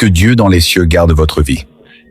Que Dieu dans les cieux garde votre vie.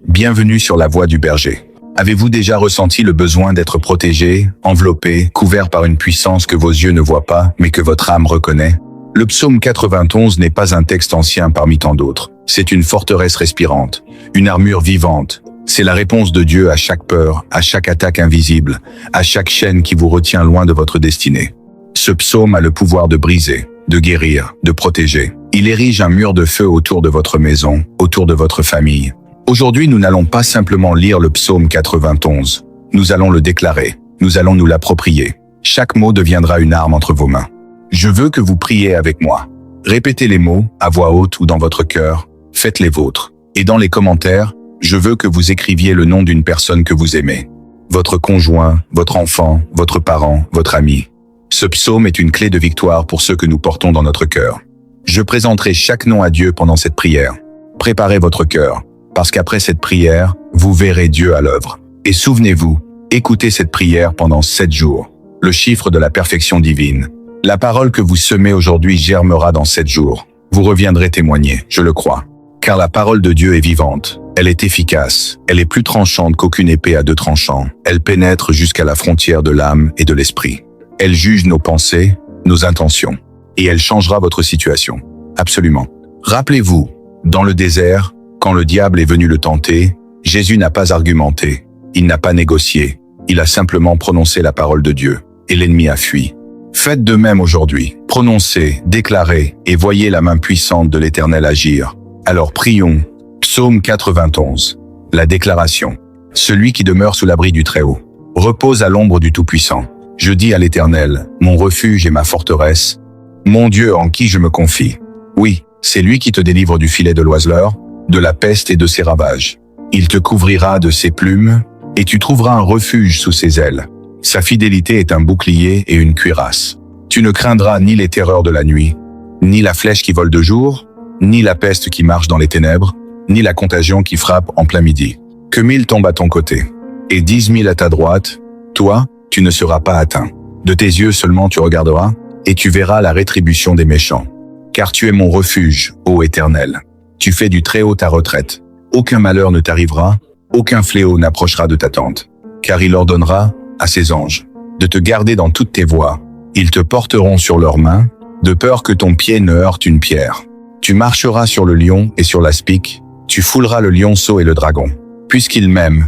Bienvenue sur la voie du berger. Avez-vous déjà ressenti le besoin d'être protégé, enveloppé, couvert par une puissance que vos yeux ne voient pas, mais que votre âme reconnaît? Le psaume 91 n'est pas un texte ancien parmi tant d'autres. C'est une forteresse respirante, une armure vivante. C'est la réponse de Dieu à chaque peur, à chaque attaque invisible, à chaque chaîne qui vous retient loin de votre destinée. Ce psaume a le pouvoir de briser, de guérir, de protéger. Il érige un mur de feu autour de votre maison, autour de votre famille. Aujourd'hui, nous n'allons pas simplement lire le psaume 91. Nous allons le déclarer. Nous allons nous l'approprier. Chaque mot deviendra une arme entre vos mains. Je veux que vous priez avec moi. Répétez les mots, à voix haute ou dans votre cœur. Faites les vôtres. Et dans les commentaires, je veux que vous écriviez le nom d'une personne que vous aimez. Votre conjoint, votre enfant, votre parent, votre ami. Ce psaume est une clé de victoire pour ceux que nous portons dans notre cœur. Je présenterai chaque nom à Dieu pendant cette prière. Préparez votre cœur, parce qu'après cette prière, vous verrez Dieu à l'œuvre. Et souvenez-vous, écoutez cette prière pendant 7 jours. Le chiffre de la perfection divine. La parole que vous semez aujourd'hui germera dans 7 jours. Vous reviendrez témoigner, je le crois. Car la parole de Dieu est vivante. Elle est efficace. Elle est plus tranchante qu'aucune épée à 2 tranchants. Elle pénètre jusqu'à la frontière de l'âme et de l'esprit. Elle juge nos pensées, nos intentions. Et elle changera votre situation. Absolument. Rappelez-vous, dans le désert, quand le diable est venu le tenter, Jésus n'a pas argumenté. Il n'a pas négocié. Il a simplement prononcé la parole de Dieu. Et l'ennemi a fui. Faites de même aujourd'hui. Prononcez, déclarez et voyez la main puissante de l'Éternel agir. Alors prions. Psaume 91. La déclaration. Celui qui demeure sous l'abri du Très-Haut repose à l'ombre du Tout-Puissant. Je dis à l'Éternel, mon refuge et ma forteresse, mon Dieu en qui je me confie. Oui, c'est lui qui te délivre du filet de l'oiseleur, de la peste et de ses ravages. Il te couvrira de ses plumes, et tu trouveras un refuge sous ses ailes. Sa fidélité est un bouclier et une cuirasse. Tu ne craindras ni les terreurs de la nuit, ni la flèche qui vole de jour, ni la peste qui marche dans les ténèbres, ni la contagion qui frappe en plein midi. Que 1000 tombent à ton côté, et 10 000 à ta droite, toi, tu ne seras pas atteint. De tes yeux seulement tu regarderas, et tu verras la rétribution des méchants. Car tu es mon refuge, ô Éternel. Tu fais du Très-Haut ta retraite. Aucun malheur ne t'arrivera, aucun fléau n'approchera de ta tente. Car il ordonnera à ses anges de te garder dans toutes tes voies. Ils te porteront sur leurs mains, de peur que ton pied ne heurte une pierre. Tu marcheras sur le lion et sur l'aspic, tu fouleras le lionceau et le dragon. Puisqu'il m'aime,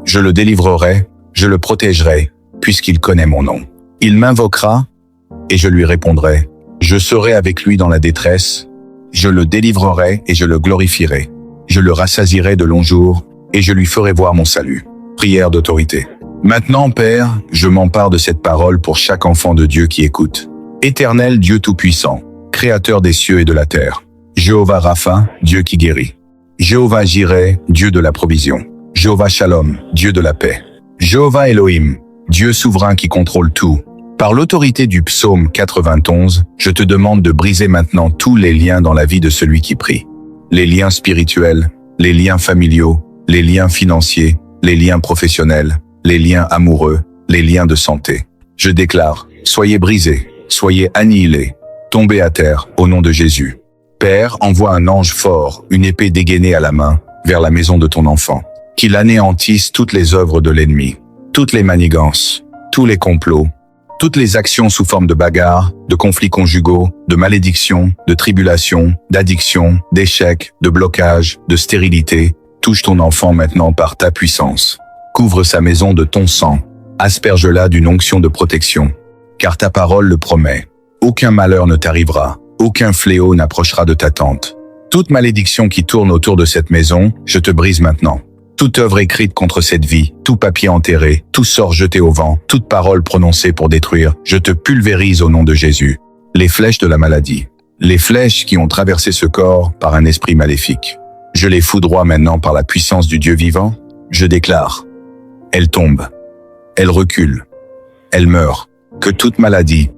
je le délivrerai, je le protégerai, puisqu'il connaît mon nom. Il m'invoquera, et je lui répondrai. Je serai avec lui dans la détresse, je le délivrerai et je le glorifierai. Je le rassasierai de longs jours, et je lui ferai voir mon salut. Prière d'autorité. Maintenant, Père, je m'empare de cette parole pour chaque enfant de Dieu qui écoute. Éternel Dieu Tout-Puissant, Créateur des cieux et de la terre. Jéhovah Rapha, Dieu qui guérit. Jéhovah Jireh, Dieu de la provision. Jéhovah Shalom, Dieu de la paix. Jéhovah Elohim, Dieu souverain qui contrôle tout. Par l'autorité du psaume 91, je te demande de briser maintenant tous les liens dans la vie de celui qui prie. Les liens spirituels, les liens familiaux, les liens financiers, les liens professionnels, les liens amoureux, les liens de santé. Je déclare, soyez brisés, soyez annihilés, tombez à terre au nom de Jésus. Père, envoie un ange fort, une épée dégainée à la main, vers la maison de ton enfant. Qu'il anéantisse toutes les œuvres de l'ennemi, toutes les manigances, tous les complots, toutes les actions sous forme de bagarres, de conflits conjugaux, de malédictions, de tribulations, d'addictions, d'échecs, de blocages, de stérilité. Touche ton enfant maintenant par ta puissance. Couvre sa maison de ton sang. Asperge-la d'une onction de protection. Car ta parole le promet. Aucun malheur ne t'arrivera. Aucun fléau n'approchera de ta tente. Toute malédiction qui tourne autour de cette maison, je te brise maintenant. Toute œuvre écrite contre cette vie, tout papier enterré, tout sort jeté au vent, toute parole prononcée pour détruire, je te pulvérise au nom de Jésus. Les flèches de la maladie, les flèches qui ont traversé ce corps par un esprit maléfique. Je les foudroie maintenant par la puissance du Dieu vivant. Je déclare, elles tombent, elles reculent, elles meurent. Que toute maladie,